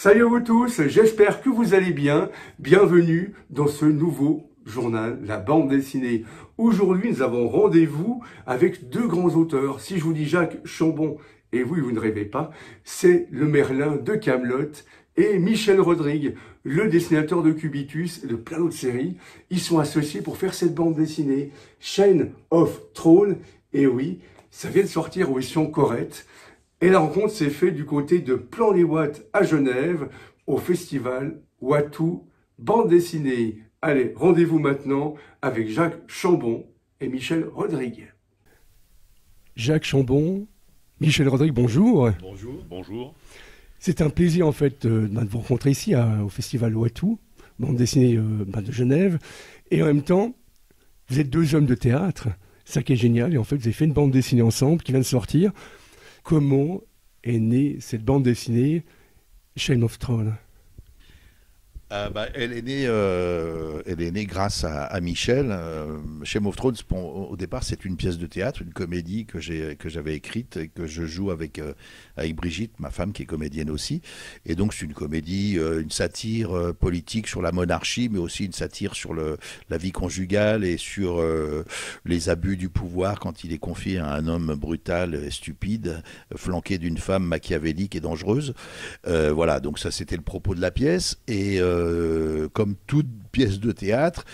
Salut à vous tous, j'espère que vous allez bien. Bienvenue dans ce nouveau journal, la bande dessinée. Aujourd'hui, nous avons rendez-vous avec deux grands auteurs. Si je vous dis Jacques Chambon, et oui, vous ne rêvez pas, c'est le Merlin de Kaamelott et Michel Rodrigue, le dessinateur de Cubitus et de plein d'autres séries. Ils sont associés pour faire cette bande dessinée, Chain of Thrones. Et oui, ça vient de sortir aux éditions Corrette. Et la rencontre s'est faite du côté de Plan-les-Ouates à Genève, au festival Watou Bande Dessinée. Allez, rendez-vous maintenant avec Jacques Chambon et Michel Rodrigue. Jacques Chambon, Michel Rodrigue, bonjour. Bonjour, bonjour. C'est un plaisir en fait de vous rencontrer ici au festival Watou, Bande Dessinée de Genève. Et en même temps, vous êtes deux hommes de théâtre, ça qui est génial. Et en fait, vous avez fait une bande dessinée ensemble qui vient de sortir. Comment est née cette bande dessinée Chain of Thrones? Elle est née grâce à Michel. Chain of Thrones, au départ, c'est une pièce de théâtre, une comédie que j'avais écrite et que je joue avec Brigitte, ma femme, qui est comédienne aussi. Et donc, c'est une comédie, une satire politique sur la monarchie, mais aussi une satire sur la vie conjugale et sur les abus du pouvoir quand il est confié à un homme brutal et stupide, flanqué d'une femme machiavélique et dangereuse. Voilà, donc ça, c'était le propos de la pièce. Et comme toute pièce de théâtre,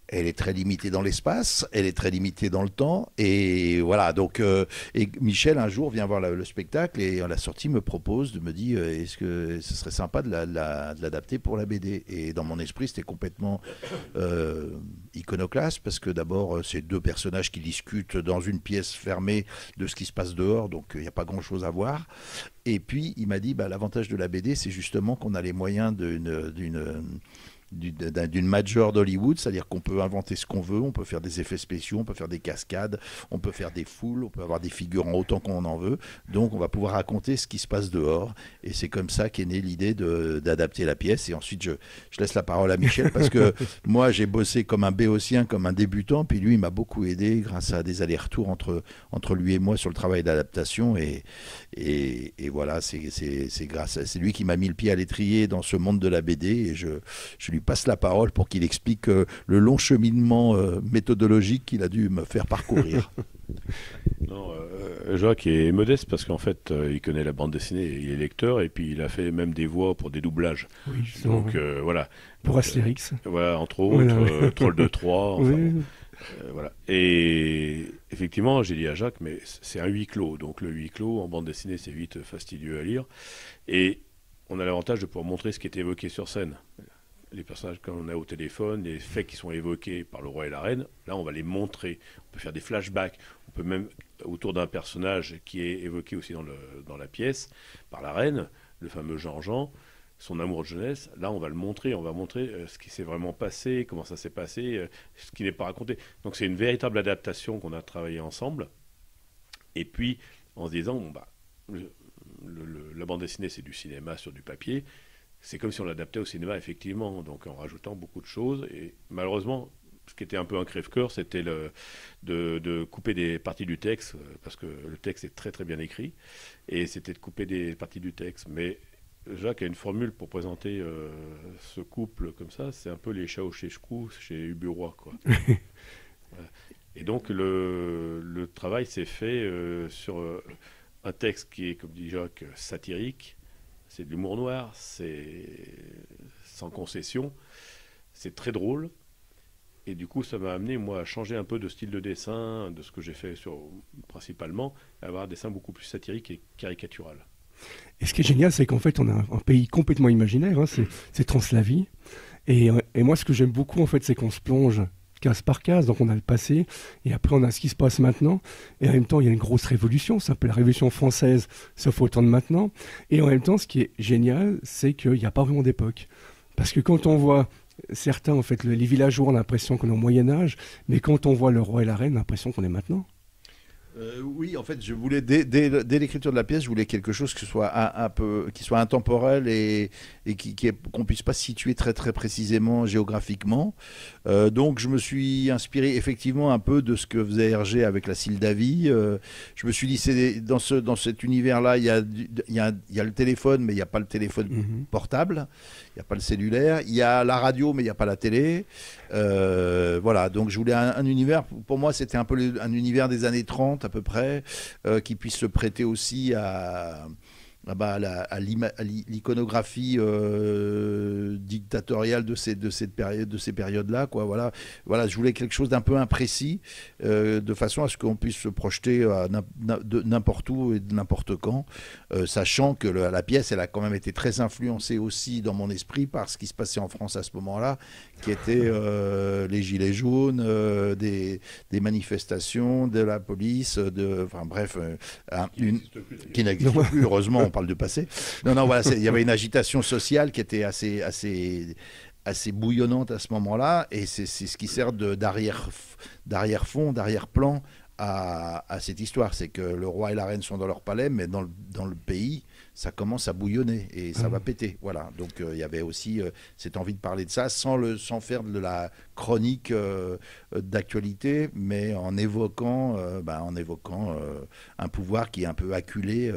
elle est très limitée dans l'espace, elle est très limitée dans le temps, et voilà. Donc, et Michel un jour vient voir le spectacle et à la sortie me propose, me dit est-ce que ce serait sympa de l'adapter pour la BD? Et dans mon esprit, c'était complètement iconoclaste parce que d'abord, c'est deux personnages qui discutent dans une pièce fermée de ce qui se passe dehors, donc il n'y a pas grand-chose à voir. Et puis il m'a dit l'avantage de la BD, c'est justement qu'on a les moyens d'une major d'Hollywood, c'est-à-dire qu'on peut inventer ce qu'on veut, on peut faire des effets spéciaux, on peut faire des cascades, on peut faire des foules, on peut avoir des figurants autant qu'on en veut, donc on va pouvoir raconter ce qui se passe dehors, et c'est comme ça qu'est née l'idée d'adapter la pièce. Et ensuite je laisse la parole à Michel, parce que moi j'ai bossé comme un béotien, comme un débutant, puis lui il m'a beaucoup aidé grâce à des allers-retours entre lui et moi sur le travail d'adaptation, et voilà, c'est lui qui m'a mis le pied à l'étrier dans ce monde de la BD, et je lui passe la parole pour qu'il explique le long cheminement méthodologique qu'il a dû me faire parcourir. Non, Jacques est modeste parce qu'en fait, il connaît la bande dessinée, il est lecteur et puis il a fait même des voix pour des doublages. Oui, justement. Donc voilà. Pour Astérix. Voilà, entre autres, voilà. Troll de Troie. Enfin, oui. Bon, voilà. Et effectivement, j'ai dit à Jacques, mais c'est un huis clos. Donc le huis clos en bande dessinée, c'est vite fastidieux à lire. Et on a l'avantage de pouvoir montrer ce qui est évoqué sur scène. Les personnages qu'on a au téléphone, les faits qui sont évoqués par le roi et la reine, là on va les montrer. On peut faire des flashbacks, on peut même, autour d'un personnage qui est évoqué aussi dans la pièce, par la reine, le fameux Jean-Jean, son amour de jeunesse, là on va le montrer, on va montrer ce qui s'est vraiment passé, comment ça s'est passé, ce qui n'est pas raconté. Donc c'est une véritable adaptation qu'on a travaillé ensemble. Et puis en se disant, la bande dessinée c'est du cinéma sur du papier, c'est comme si on l'adaptait au cinéma, effectivement, donc en rajoutant beaucoup de choses. Et malheureusement, ce qui était un peu un crève-cœur, c'était de couper des parties du texte, parce que le texte est très très bien écrit, et c'était de couper des parties du texte. Mais Jacques a une formule pour présenter ce couple comme ça, c'est un peu les Ceausescu chez Ubu-Roi, quoi. Voilà. Et donc le travail s'est fait sur un texte qui est, comme dit Jacques, satirique. C'est de l'humour noir, c'est sans concession, c'est très drôle. Et du coup, ça m'a amené, moi, à changer un peu de style de dessin, de ce que j'ai fait principalement, à avoir un dessin beaucoup plus satirique et caricatural. Et ce qui est génial, c'est qu'en fait, on a un pays complètement imaginaire, hein, c'est Translavie. Et moi, ce que j'aime beaucoup, en fait, c'est qu'on se plonge case par case, donc on a le passé, et après on a ce qui se passe maintenant, et en même temps il y a une grosse révolution, c'est un peu la révolution française, sauf au temps de maintenant, et en même temps ce qui est génial, c'est qu'il n'y a pas vraiment d'époque, parce que quand on voit certains, en fait, les villageois, on a l'impression qu'on est au Moyen-Âge, mais quand on voit le roi et la reine, on a l'impression qu'on est maintenant. Oui, en fait, je voulais dès l'écriture de la pièce, je voulais quelque chose qui soit un peu, qui soit intemporel et qu'on puisse pas situer très très précisément géographiquement. Donc, je me suis inspiré effectivement un peu de ce que faisait Hergé avec la Sildavie. Je me suis dit, dans cet univers-là, il y a le téléphone, mais il n'y a pas le téléphone portable, il n'y a pas le cellulaire, il y a la radio, mais il n'y a pas la télé. Voilà, donc je voulais un univers, pour moi c'était un peu un univers des années 30 à peu près, qui puisse se prêter aussi à l'iconographie dictatoriale de ces périodes-là, quoi. Voilà, je voulais quelque chose d'un peu imprécis, de façon à ce qu'on puisse se projeter de n'importe où et de n'importe quand, sachant que la pièce, elle a quand même été très influencée aussi dans mon esprit par ce qui se passait en France à ce moment-là, qui était les gilets jaunes, des manifestations, de la police, enfin bref, qui n'existe plus, heureusement. On parle du passé. Non, voilà, il y avait une agitation sociale qui était assez bouillonnante à ce moment-là, et c'est ce qui sert d'arrière-fond, d'arrière-plan à cette histoire. C'est que le roi et la reine sont dans leur palais, mais dans le pays, ça commence à bouillonner et ça va péter. Voilà. Donc il y avait aussi cette envie de parler de ça sans faire de la chronique d'actualité, mais en évoquant un pouvoir qui est un peu acculé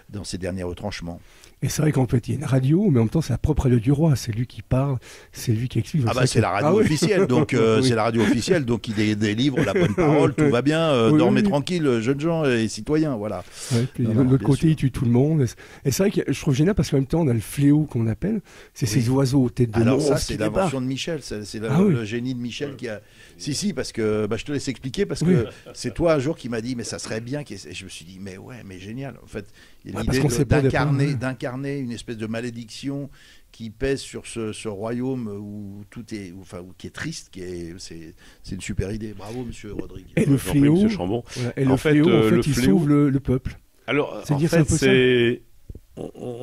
dans ses derniers retranchements. Et c'est vrai qu'en fait, il y a une radio, mais en même temps, c'est la propre radio du roi. C'est lui qui parle, c'est lui qui explique. C'est la radio officielle, donc oui. C'est la radio officielle, donc il délivre la bonne parole, tout va bien, dormez tranquille, jeunes gens et citoyens, voilà. Ouais, puis de l'autre côté, il tue tout le monde. Et c'est vrai que je trouve génial parce qu'en même temps, on a le fléau qu'on appelle, c'est ces oiseaux aux têtes de monstres. Alors ça, c'est l'invention de Michel, c'est le génie de Michel qui a... Si, parce que je te laisse expliquer, parce que c'est toi un jour qui m'a dit, mais ça serait bien, et je me suis dit, mais génial, en fait, il y a l'idée d'incarner une espèce de malédiction qui pèse sur ce royaume où tout est, qui est triste, c'est une super idée. Bravo, monsieur Rodrigue. Et le fléau, monsieur Chambon. Voilà, et le fléau, en fait, il sauve le peuple. Alors, en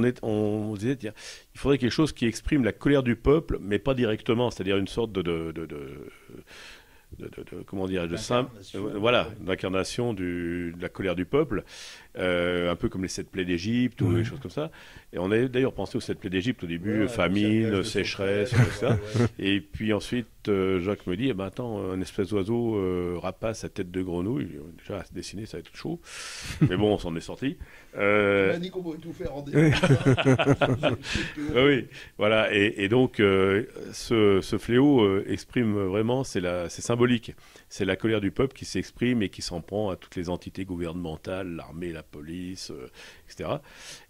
fait, on disait, tiens, il faudrait quelque chose qui exprime la colère du peuple, mais pas directement, c'est-à-dire une sorte comment dire, d'incarnation de la colère du peuple, un peu comme les 7 plaies d'Égypte ou des choses comme ça. Et on avait d'ailleurs pensé aux 7 plaies d'Égypte au début, famine, sécheresse, tout ça. Et puis ensuite, Jacques me dit, attends, un espèce d'oiseau rapace à tête de grenouille. Déjà, à se dessiner, ça va être chaud. Mais bon, on s'en est sorti. Tu m'as dit qu'on pouvait tout faire en oui, voilà. Et donc, ce fléau exprime vraiment, c'est symbolique. C'est la colère du peuple qui s'exprime et qui s'en prend à toutes les entités gouvernementales, l'armée, la police, etc.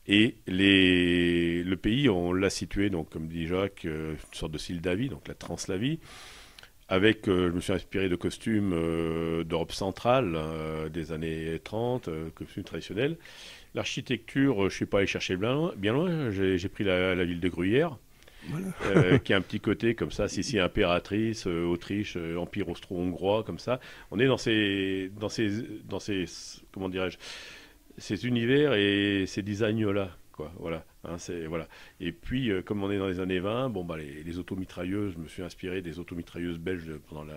Et le pays, on l'a situé, donc, comme dit Jacques, une sorte de Sildavie, donc la Translavie, avec, je me suis inspiré de costumes d'Europe centrale des années 30, costumes traditionnels. L'architecture, je ne suis pas allé chercher bien loin. J'ai pris la ville de Gruyère. Voilà. Qui a un petit côté comme ça, Sissi impératrice, Autriche, Empire austro-hongrois, comme ça. On est dans ces comment dirais-je, ces univers et ces designs-là, quoi. Voilà. Voilà. Et puis, comme on est dans les années 20, les automitrailleuses, je me suis inspiré des automitrailleuses belges pendant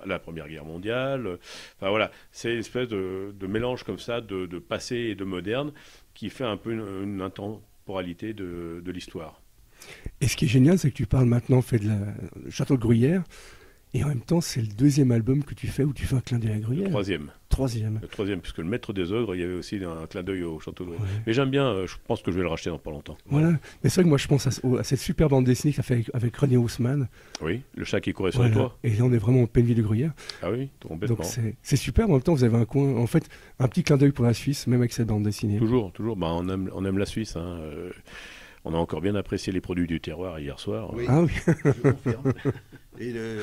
la Première Guerre mondiale. Enfin voilà, c'est une espèce de mélange comme ça de passé et de moderne qui fait un peu une intemporalité de l'histoire. Et ce qui est génial, c'est que tu parles maintenant le Château de Gruyère, et en même temps, c'est le 2e album que tu fais où tu fais un clin d'œil à Gruyère. Le 3e. Le 3e, puisque le Maître des Ogres, il y avait aussi un clin d'œil au Château de Gruyère. Ouais. Mais j'aime bien, je pense que je vais le racheter dans pas longtemps. Voilà, mais c'est vrai que moi je pense à cette super bande dessinée que tu as fait avec René Haussmann. Oui, le chat qui courait sur le toit. Et là, on est vraiment en pleine ville de Gruyère. Ah oui, complètement. Donc c'est super, en même temps, vous avez un coin, en fait, un petit clin d'œil pour la Suisse, même avec cette bande dessinée. Toujours. On aime la Suisse, hein. On a encore bien apprécié les produits du terroir hier soir. Oui, ah oui. Je confirme. Et de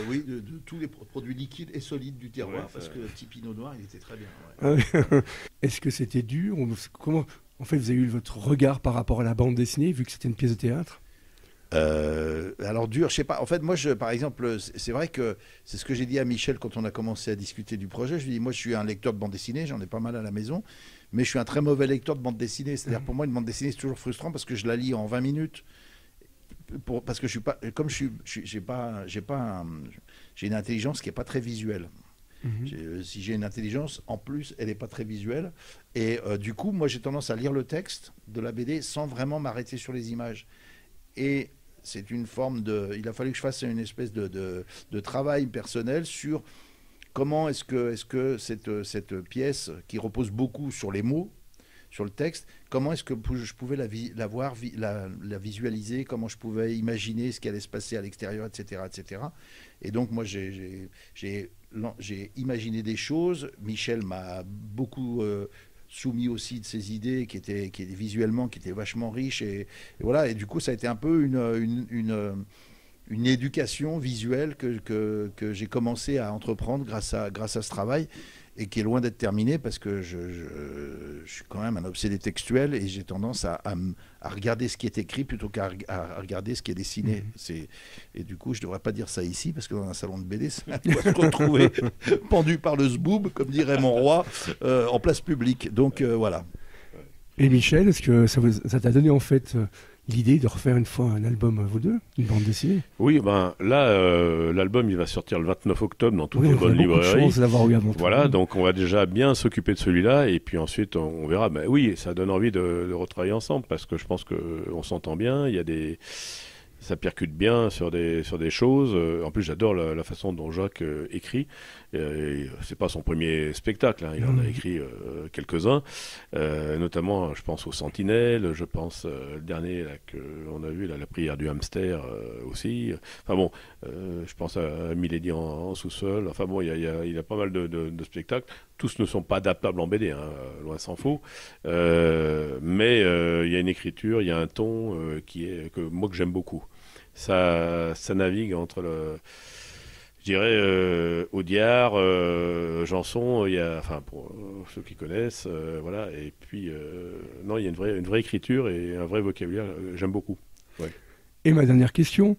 tous les produits liquides et solides du terroir, parce que le petit pinot noir, il était très bien. Ouais. Ah oui. Est-ce que c'était dur ? Comment, en fait, vous avez eu votre regard par rapport à la bande dessinée, vu que c'était une pièce de théâtre ? Alors dur, je sais pas. En fait, moi, par exemple, c'est vrai que c'est ce que j'ai dit à Michel quand on a commencé à discuter du projet. Je lui ai dit, moi, je suis un lecteur de bande dessinée, j'en ai pas mal à la maison, mais je suis un très mauvais lecteur de bande dessinée. C'est-à-dire, pour moi, une bande dessinée, c'est toujours frustrant parce que je la lis en 20 minutes. Parce que je suis pas, comme j'ai une intelligence qui est pas très visuelle. Si j'ai une intelligence, en plus, elle n'est pas très visuelle. Et du coup, moi, j'ai tendance à lire le texte de la BD sans vraiment m'arrêter sur les images. Et c'est une forme de... Il a fallu que je fasse une espèce de travail personnel sur comment est-ce que cette pièce, qui repose beaucoup sur les mots, sur le texte, comment est-ce que je pouvais la voir, la visualiser, comment je pouvais imaginer ce qui allait se passer à l'extérieur, etc., etc. Et donc, moi, j'ai imaginé des choses. Michel m'a beaucoup soumis aussi de ses idées qui étaient visuellement, qui étaient vachement riches. Et voilà. Et du coup, ça a été un peu une éducation visuelle que j'ai commencé à entreprendre grâce à ce travail, et qui est loin d'être terminé parce que je suis quand même un obsédé textuel et j'ai tendance à regarder ce qui est écrit plutôt qu'à regarder ce qui est dessiné. Et du coup, je ne devrais pas dire ça ici parce que dans un salon de BD, ça doit se retrouver pendu par le zboob, comme dirait mon roi, en place publique. Donc voilà. Et Michel, est-ce que ça t'a donné en fait l'idée de refaire une fois un album, vous deux, une bande dessinée? Oui, ben là, l'album il va sortir le 29 octobre dans toutes les bonnes librairies. Chance d'avoir eu avant Voilà, donc on va déjà bien s'occuper de celui-là et puis ensuite on verra. Ben oui, ça donne envie de retravailler ensemble parce que je pense qu'on s'entend bien. Il y a ça percute bien sur des choses. En plus, j'adore la façon dont Jacques écrit. C'est pas son premier spectacle, hein. Il en a écrit quelques-uns, notamment, je pense aux Sentinelles, je pense le dernier qu'on a vu, la prière du hamster aussi. Enfin bon, je pense à Milady en sous-sol. Enfin bon, il y a pas mal de spectacles. Tous ne sont pas adaptables en BD, hein, loin s'en faut. Mais il y a une écriture, il y a un ton que j'aime beaucoup. Ça navigue entre je dirais, Audiard, Janson, enfin pour ceux qui connaissent, voilà. Et puis non, il y a une vraie écriture et un vrai vocabulaire. J'aime beaucoup. Ouais. Et ma dernière question,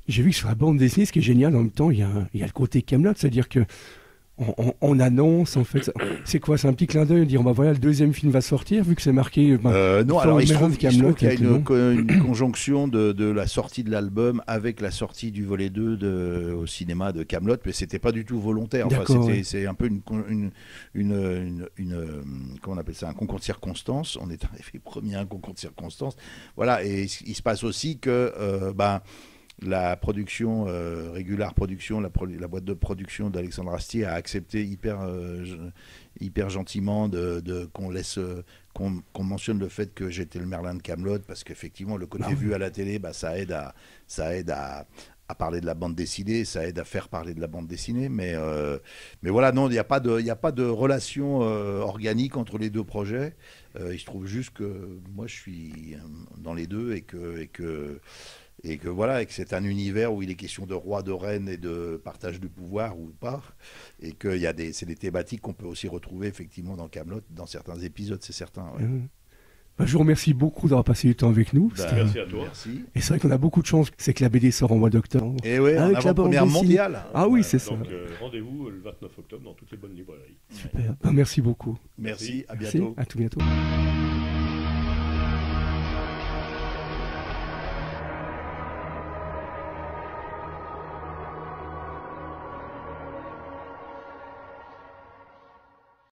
j'ai vu que sur la bande dessinée, ce qui est génial en même temps, il y a le côté Kaamelott, c'est-à-dire que on annonce, en fait, c'est quoi? C'est un petit clin d'œil, dire, bah voilà, le deuxième film va sortir, vu que c'est marqué. Non, alors il se trouve qu'il y a une conjonction de la sortie de l'album avec la sortie du volet 2 au cinéma de Kaamelott, mais c'était pas du tout volontaire. Enfin, c'est un peu comment on appelle ça, un concours de circonstances. On est arrivé premier à un concours de circonstances. Voilà, et il se passe aussi que, la production, Régular Production, la boîte de production d'Alexandre Astier a accepté hyper gentiment qu'on mentionne le fait que j'étais le Merlin de Kaamelott, parce qu'effectivement le côté vu à la télé, ça aide à parler de la bande dessinée, ça aide à faire parler de la bande dessinée, mais voilà, non, il n'y a pas de relation organique entre les deux projets. Il se trouve juste que moi je suis dans les deux et que voilà, et que c'est un univers où il est question de roi, de reine et de partage du pouvoir ou pas, et que c'est des thématiques qu'on peut aussi retrouver effectivement dans Kaamelott, dans certains épisodes, c'est certain. Ouais. Je vous remercie beaucoup d'avoir passé du temps avec nous. Merci à toi. Merci. Et c'est vrai qu'on a beaucoup de chance, c'est que la BD sort en mois d'octobre. Et oui, en avant-première mondiale. Ah oui, c'est ça. Donc rendez-vous le 29 octobre dans toutes les bonnes librairies. Super. Merci beaucoup. Merci, à bientôt. À tout bientôt.